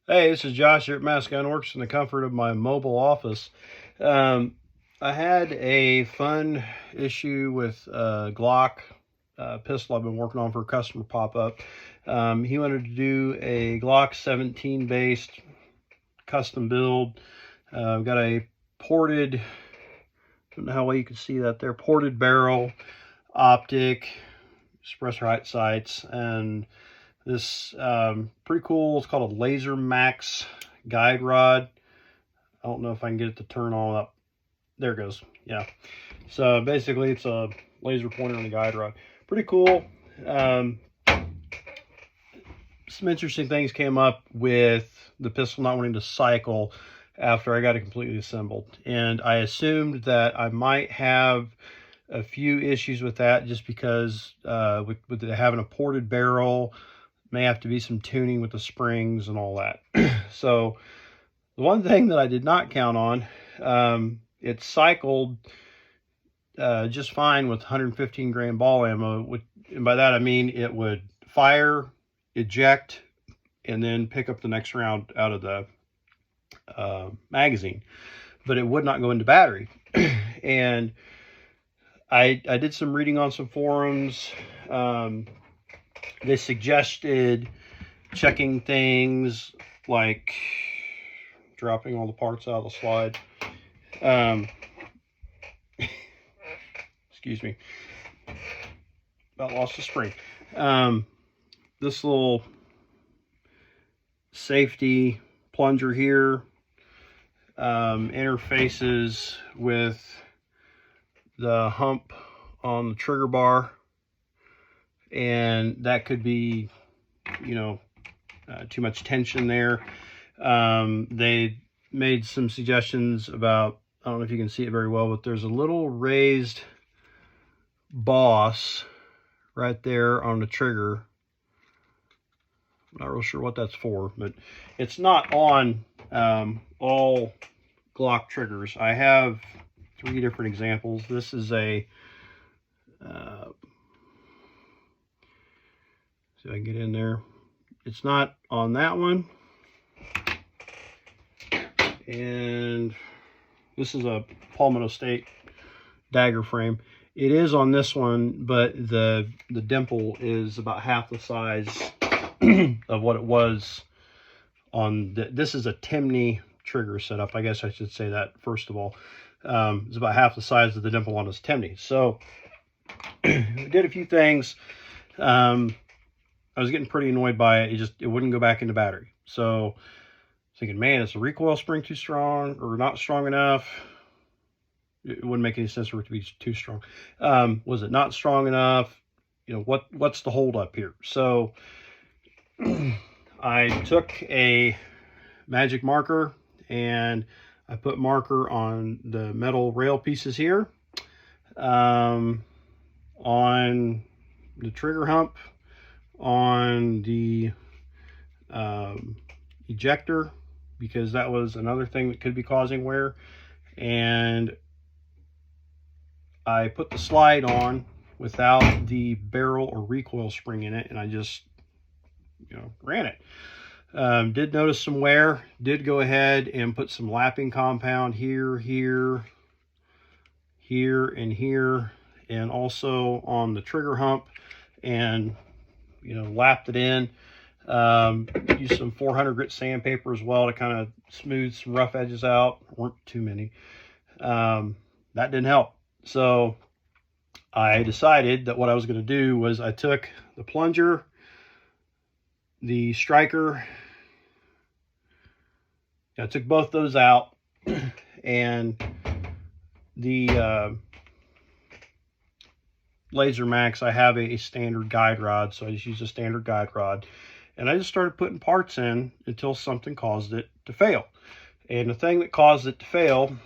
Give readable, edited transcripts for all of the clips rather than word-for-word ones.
Hey, this is Josh here at Mass Gun Works in the comfort of my mobile office. I had a fun issue with Glock pistol I've been working on for a customer pop-up. He wanted to do a Glock 17 based custom build. Got a ported, don't know how well you can see that there, ported barrel, optic, suppressor height sights, and this pretty cool, it's called a Laser Max guide rod. I don't know if I can get it to turn all up. There it goes. Yeah. So basically it's a laser pointer on a guide rod. Pretty cool. Some interesting things came up with the pistol not wanting to cycle after I got it completely assembled. And I assumed that I might have a few issues with that just because with it having a ported barrel, may have to be some tuning with the springs and all that. So the one thing that I did not count on, it cycled just fine with 115 grain ball ammo. And by that I mean it would fire, eject, and then pick up the next round out of the magazine, but it would not go into battery. And I did some reading on some forums. They suggested checking things like dropping all the parts out of the slide. Excuse me. About lost the spring. This little safety plunger here interfaces with the hump on the trigger bar, and that could be, too much tension there. They made some suggestions about, I don't know if you can see it very well, but there's a little raised boss right there on the trigger. I'm not real sure what that's for, but it's not on all Glock triggers. I have 3 different examples. This is a see if I can get in there. It's not on that one. And this is a Palmetto State dagger frame. It is on this one, but the dimple is about half the size of what it was on this is a Timney trigger setup. I guess I should say that first of all. It's about half the size of the dimple on this Timney. So I did a few things. I was getting pretty annoyed by it. It wouldn't go back into battery. So thinking, man, is the recoil spring too strong or not strong enough? It wouldn't make any sense for it to be too strong. Was it not strong enough? What's the hold up here? So I took a magic marker and I put marker on the metal rail pieces here, on the trigger hump, on the ejector, because that was another thing that could be causing wear. And I put the slide on without the barrel or recoil spring in it, and I just ran it. Did notice some wear. Did go ahead and put some lapping compound here, here, here, and here, and also on the trigger hump, and lapped it in. Used some 400 grit sandpaper as well to kind of smooth some rough edges out. Weren't too many. That didn't help. So I decided that what I was going to do was I took the plunger, the striker, I took both those out, and the Laser Max, I have a standard guide rod, so I just use a standard guide rod. And I just started putting parts in until something caused it to fail. And the thing that caused it to fail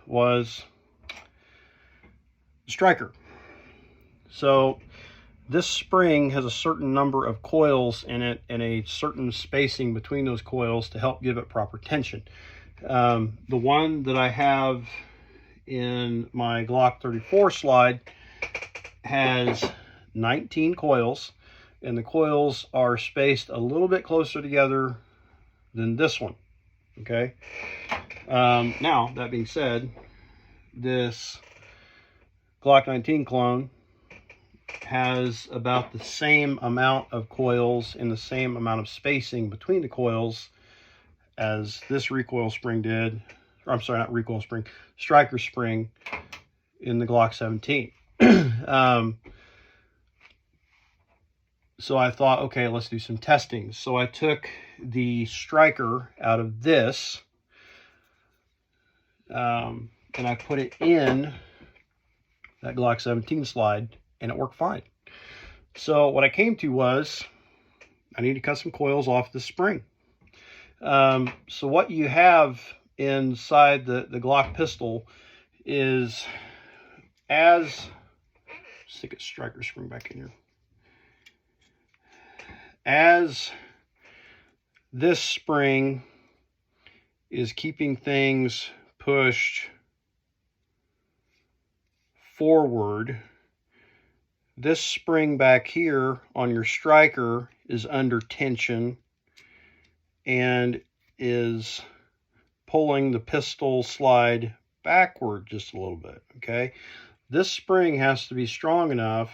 was the striker. So this spring has a certain number of coils in it and a certain spacing between those coils to help give it proper tension. The one that I have in my Glock 34 slide has 19 coils, and the coils are spaced a little bit closer together than this one. Okay. Now, that being said, this Glock 19 clone has about the same amount of coils and the same amount of spacing between the coils as this recoil spring did. I'm sorry, not recoil spring, striker spring in the Glock 17. So I thought, okay, let's do some testing. So I took the striker out of this, and I put it in that Glock 17 slide, and it worked fine. So what I came to was, I need to cut some coils off the spring. So what you have inside the Glock pistol is, stick a striker spring back in here. As this spring is keeping things pushed forward, this spring back here on your striker is under tension and is pulling the pistol slide backward just a little bit, okay? This spring has to be strong enough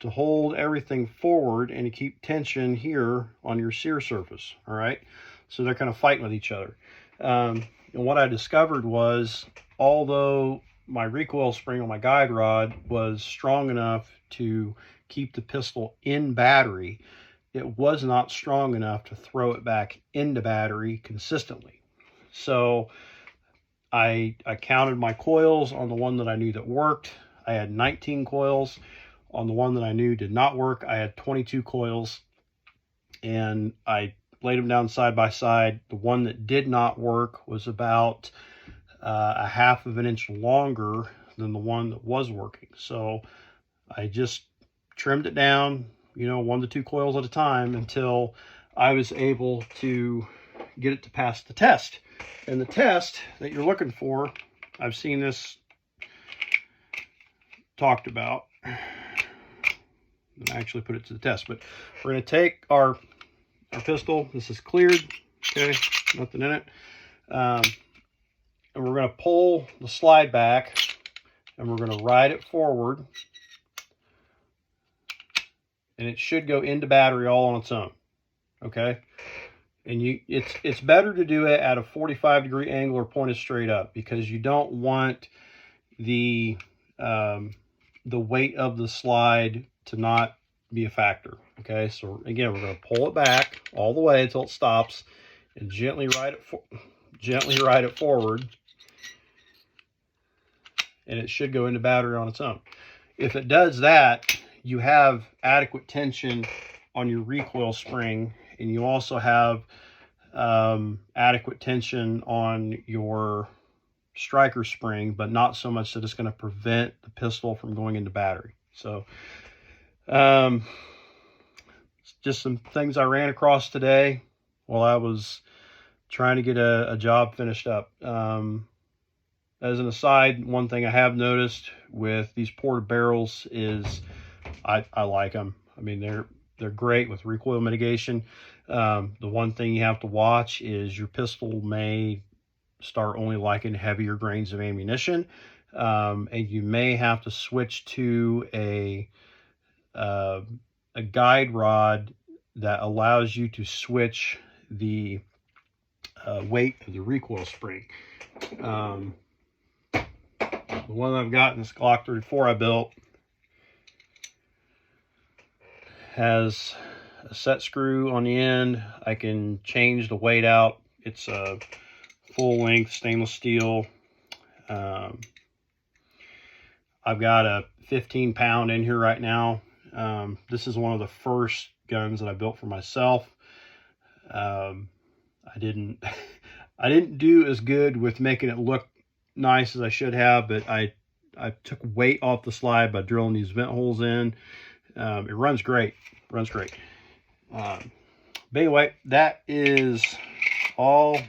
to hold everything forward and to keep tension here on your sear surface, all right? So they're kind of fighting with each other. And what I discovered was, although my recoil spring on my guide rod was strong enough to keep the pistol in battery, it was not strong enough to throw it back into battery consistently. So I counted my coils on the one that I knew that worked. I had 19 coils. On the one that I knew did not work, I had 22 coils, and I laid them down side by side. The one that did not work was about a half of an inch longer than the one that was working. So I just trimmed it down, 1 to 2 coils at a time, until I was able to get it to pass the test. And the test that you're looking for, I've seen this talked about, and I actually put it to the test. But we're going to take our pistol. This is cleared, okay, nothing in it. And we're going to pull the slide back, and we're going to ride it forward, and it should go into battery all on its own, okay? And it's better to do it at a 45-degree angle or pointed straight up, because you don't want the weight of the slide to not be a factor. Okay, so again, we're going to pull it back all the way until it stops, and gently ride it forward, and it should go into battery on its own. If it does that, you have adequate tension on your recoil spring, and you also have adequate tension on your striker spring, but not so much that it's going to prevent the pistol from going into battery. So just some things I ran across today while I was trying to get a job finished up. As an aside, one thing I have noticed with these ported barrels is I like them. I mean, they're great with recoil mitigation. The one thing you have to watch is your pistol may start only liking heavier grains of ammunition, and you may have to switch to a guide rod that allows you to switch the weight of the recoil spring. The one I've got in this Glock 34 I built has a set screw on the end. I can change the weight out. It's a full length stainless steel. I've got a 15-pound in here right now. This is one of the first guns that I built for myself. I didn't do as good with making it look nice as I should have, but I took weight off the slide by drilling these vent holes in. It runs great. But anyway, that is all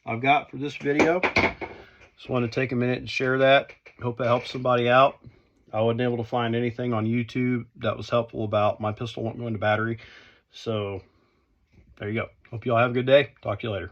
I've got for this video. Just want to take a minute and share that. Hope it helps somebody out. I wasn't able to find anything on YouTube that was helpful about my pistol won't go into battery. So there you go. Hope you all have a good day. Talk to you later.